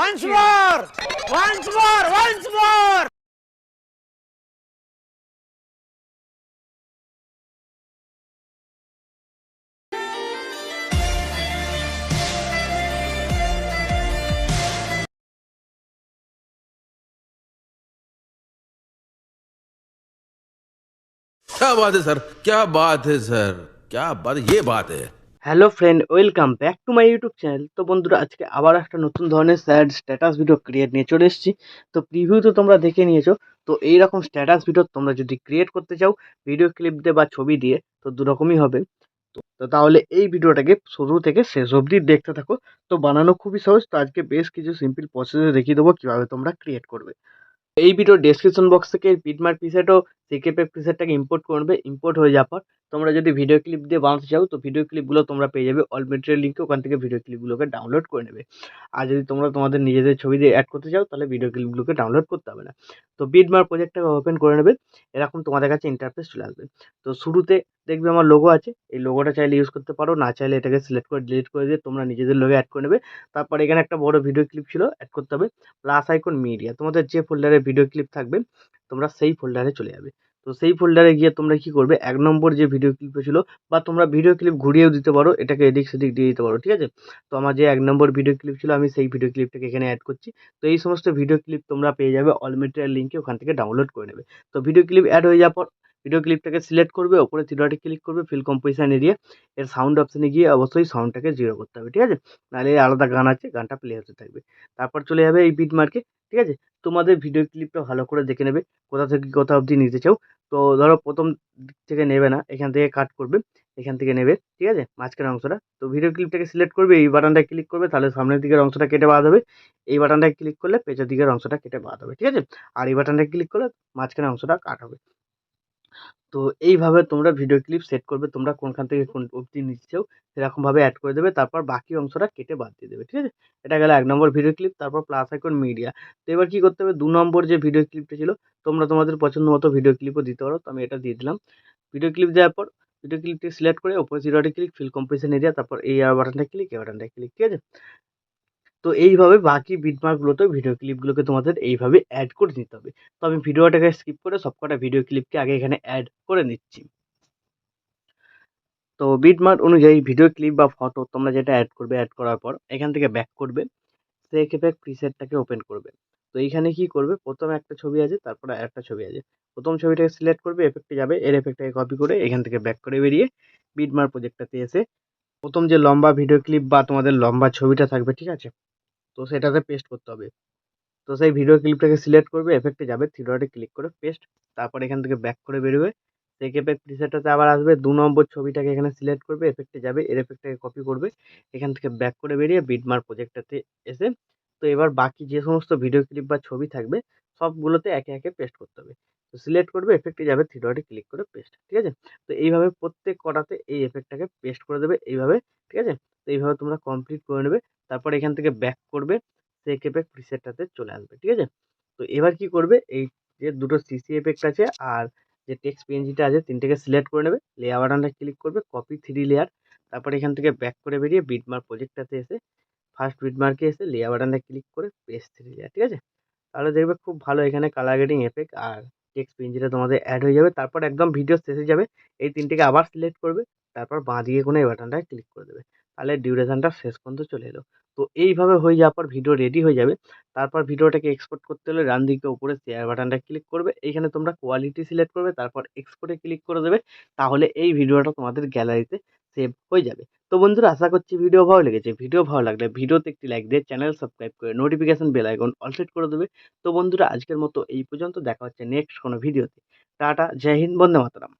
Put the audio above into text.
Once more! Once more! Once more! क्या बात है सर, क्या बात है सर, क्या बात है, ये बात है। Hello friend, welcome back to my YouTube channel. তো বন্ধুরা, আজকে আবার একটা নতুন ধরনের স্যাড স্ট্যাটাস ভিডিও ক্রিয়েট নিয়ে চলে এসেছি। তো প্রিভিউ তো তোমরা দেখে নিয়েছো। তো এইরকম স্ট্যাটাস ভিডিও তোমরা যদি ক্রিয়েট করতে চাও ভিডিও ক্লিপ দিয়ে বা ছবি দিয়ে, তো দুরকমই হবে। তো তাহলে এই ভিডিওটাকে শুরু থেকে শেষ অবধি দেখতে থাকো। তো বানানো খুবই সহজ। তো আজকে বেশ কিছু সিম্পল প্রসেসে দেখিয়ে দেবো কীভাবে তোমরা ক্রিয়েট করবে। এই ভিডিও ডেসক্রিপশন বক্স থেকে পিটমার্ক প্রিসেট ও সিকেপেক প্রিসেটটাকে ইম্পোর্ট করবে। ইম্পোর্ট হয়ে যাওয়ার পর তোমরা যদি ভিডিও ক্লিপ দিয়ে বানাতে চাও, তো ভিডিও ক্লিপগুলো তোমরা পেয়ে যাবে অল মেটেরিয়াল লিঙ্কে। ওখান থেকে ভিডিও ক্লিপগুলোকে ডাউনলোড করে নেবে। আর যদি তোমরা তোমাদের নিজেদের ছবি দিয়ে অ্যাড করতে চাও, তাহলে ভিডিও ক্লিপগুলোকে ডাউনলোড করতে হবে না। তো বিটমার্ক প্রজেক্টটাকে ওপেন করে নেবে। এরকম তোমাদের কাছে ইন্টারফেস চলে আসবে। তো শুরুতে দেখবে আমার লোগো আছে। এই লোগোটা চাইলে ইউজ করতে পারো, না চাইলে এটাকে সিলেক্ট করে ডিলিট করে দিয়ে তোমরা নিজেদের লোগো অ্যাড করে নেবে। তারপর এখানে একটা বড় ভিডিও ক্লিপ ছিল, অ্যাড করতে হবে। প্লাস আইকন মিডিয়া, তোমাদের যে ফোল্ডারে ভিডিও ক্লিপ থাকবে তোমরা সেই ফোল্ডারে চলে যাবে। তো সেই ফোল্ডারে গিয়ে তোমরা কি করবে, ১ নম্বর যে ভিডিও ক্লিপটা ছিল, বা তোমরা ভিডিও ক্লিপ ঘুরিয়েও দিতে পারো, এটাকে এদিক সেদিক দিয়ে দিতে পারো, ঠিক আছে। তো আমার যে ১ নম্বর ভিডিও ক্লিপ ছিল, আমি সেই ভিডিও ক্লিপটাকে এখানে অ্যাড করছি। তো এই সমস্ত ভিডিও ক্লিপ তোমরা পেয়ে যাবে অল মেটেরিয়াল লিঙ্কে, ওখান থেকে ডাউনলোড করে নেবে। তো ভিডিও ক্লিপ অ্যাড হয়ে যাওয়ার পর ভিডিও ক্লিপটাকে সিলেক্ট করবে, ওপরে ৩ ডটে ক্লিক করবে, ফিল কম্পোজিশন এরিয়া, এর সাউন্ড অপশনে গিয়ে অবশ্যই সাউন্ডটাকে 0 করতে হবে, ঠিক আছে। নাহলে আলাদা গান আছে, গানটা প্লে হতে থাকবে। তারপর চলে যাবে এই বিটমার্কে, ঠিক আছে। তোমাদের ভিডিও ক্লিপটা ভালো করে দেখে নেবে কোথা থেকে কোথা অবধি নিতে চাও। তো ধরো প্রথম দিক থেকে নেবে না, এখান থেকে কাট করবে, এখান থেকে নেবে, ঠিক আছে, মাঝখানের অংশটা। তো ভিডিও ক্লিপটাকে সিলেক্ট করবে, এই বাটনটায় ক্লিক করবে, তাহলে সামনের দিকের অংশটা কেটে বাদ হবে। এই বাটনটায় ক্লিক করলে পেছনের দিকের অংশটা কেটে বাদ হবে, ঠিক আছে। আর এই বাটনটায় ক্লিক করলে মাঝখানের অংশটা কাট হবে। তো এইভাবে তোমরা ভিডিও ক্লিপ সেট করবে, তোমরা কোনখান থেকে কোন অবধি নিতে চাও সেরকমভাবে অ্যাড করে দেবে। তারপর বাকি অংশটা কেটে বাদ দিয়ে দেবে, ঠিক আছে। এটা গেল ১ নম্বর ভিডিও ক্লিপ। তারপর প্লাস আইকন মিডিয়া। তো এবার কি করতে হবে, ২ নম্বর যে ভিডিও ক্লিপটা ছিল, তোমরা তোমাদের পছন্দ মতো ভিডিও ক্লিপও দিতে পারো। তো আমি এটা দিয়ে দিলাম। ভিডিও ক্লিপ দেওয়ার পর ভিডিও ক্লিপটি সিলেক্ট করে ওপরে 0 ডটে ক্লিক, ফিল কম্পোজিশন এরিয়া, তারপর এই বাটনটায় ক্লিক, এই বাটনটায় ক্লিক, ঠিক আছে। তো এইভাবে বাকি বিটমার্কগুলোতেও ভিডিও ক্লিপগুলোকে তোমাদের এইভাবে অ্যাড করে নিতে হবে। তো আমি ভিডিওটাকে স্কিপ করে সবকটা ভিডিও ক্লিপকে আগে এখানে অ্যাড করে নিচ্ছি। তো বিটমার্ক অনুযায়ী ভিডিও ক্লিপ বা ফটো তোমরা যেটা অ্যাড করবে, অ্যাড করার পর এখান থেকে ব্যাক করবে, সেকেপেক প্রিসেটটাকে ওপেন করবে। তো এইখানে কি করবে, প্রথমে একটা ছবি আছে, তারপরে আরেকটা ছবি আছে। প্রথম ছবিটাকে সিলেক্ট করবে, এফেক্টে যাবে, এর এফেক্টটাকে কপি করে এখান থেকে ব্যাক করে বেরিয়ে বিটমার্ক প্রজেক্টটাতে এসে প্রথম যে লম্বা ভিডিও ক্লিপ বা তোমাদের লম্বা ছবিটা থাকবে, ঠিক আছে, তো সেটাতে পেস্ট করতে হবে। তো সেই ভিডিও ক্লিপটাকে সিলেক্ট করবে, এফেক্টে যাবে, 3 ডটে ক্লিক করে পেস্ট। তারপর এখান থেকে ব্যাক করে বেরোবে, সেকেপেক প্রিসেটটাতে আবার আসবে, ২ নম্বর ছবিটাকে এখানে সিলেক্ট করবে, এফেক্টে যাবে, এর এফেক্টটাকে কপি করবে, এখান থেকে ব্যাক করে বেরিয়ে বিটমার্ক প্রজেক্টটাতে এসে তো এবার বাকি যে সমস্ত ভিডিও ক্লিপ বা ছবি থাকবে সবগুলোতে একে একে পেস্ট করতে হবে। তো সিলেক্ট করবে, এফেক্টে যাবে, 3 ডটে ক্লিক করে পেস্ট, ঠিক আছে। তো এইভাবে প্রত্যেক কটাতে এই এফেক্টটাকে পেস্ট করে দেবে এইভাবে, ঠিক আছে। তো এইভাবে তোমরা কমপ্লিট করে নেবে। তারপর এখান থেকে ব্যাক করবে, সেকেপেক প্রিসেটটাতে চলে আসবে, ঠিক আছে। তো এবার কি করবে, এই যে দুটো সিসি এফেক্ট আছে আর যে টেক্সট পিএনজিটা আছে, ৩টেকে সিলেক্ট করে নেবে, লেয়ার বাটনটা ক্লিক করবে, কপি 3 লেয়ার। তারপর এখান থেকে ব্যাক করে বেরিয়ে বিটমার্ক প্রজেক্টটাতে এসে ফার্স্ট বিটমার্কে এসে লেয়ার বাটনটা ক্লিক করে পেস্ট 3 লেয়ার, ঠিক আছে। তাহলে দেখবে খুব ভালো এখানে কালার গ্রেডিং এফেক্ট আর টেক্সট পিএনজিটা তোমাদের অ্যাড হয়ে যাবে। তারপর একদম ভিডিও শেষে যাবে, এই ৩টেকে আবার সিলেক্ট করবে, তারপর বাঁ দিকে কোনো এই বাটনটায় ক্লিক করে দেবে। তাহলে ডিউরেশনটা শেষ পর্যন্ত চলে এলো। তো এইভাবে হয়ে যাওয়ার পর ভিডিও রেডি হয়ে যাবে। তারপর ভিডিওটাকে এক্সপোর্ট করতে হলে ডান দিকে উপরে শেয়ার বাটনটা ক্লিক করবে, এইখানে তোমরা কোয়ালিটি সিলেক্ট করবে, তারপর এক্সপোর্টে ক্লিক করে দেবে। তাহলে এই ভিডিওটা তোমাদের গ্যালারিতে সেভ হয়ে যাবে। তো বন্ধুরা, আশা করছি ভিডিও ভালো লেগেছে। ভিডিও ভালো লাগলে ভিডিওতে একটি লাইক দিয়ে চ্যানেল সাবস্ক্রাইব করে notification bell icon all set করে দেবে। তো বন্ধুরা, আজকের মতো এই পর্যন্ত। দেখা হচ্ছে নেক্সট কোনো ভিডিওতে। টাটা, জয় হিন্দ, বন্দে মাতরম।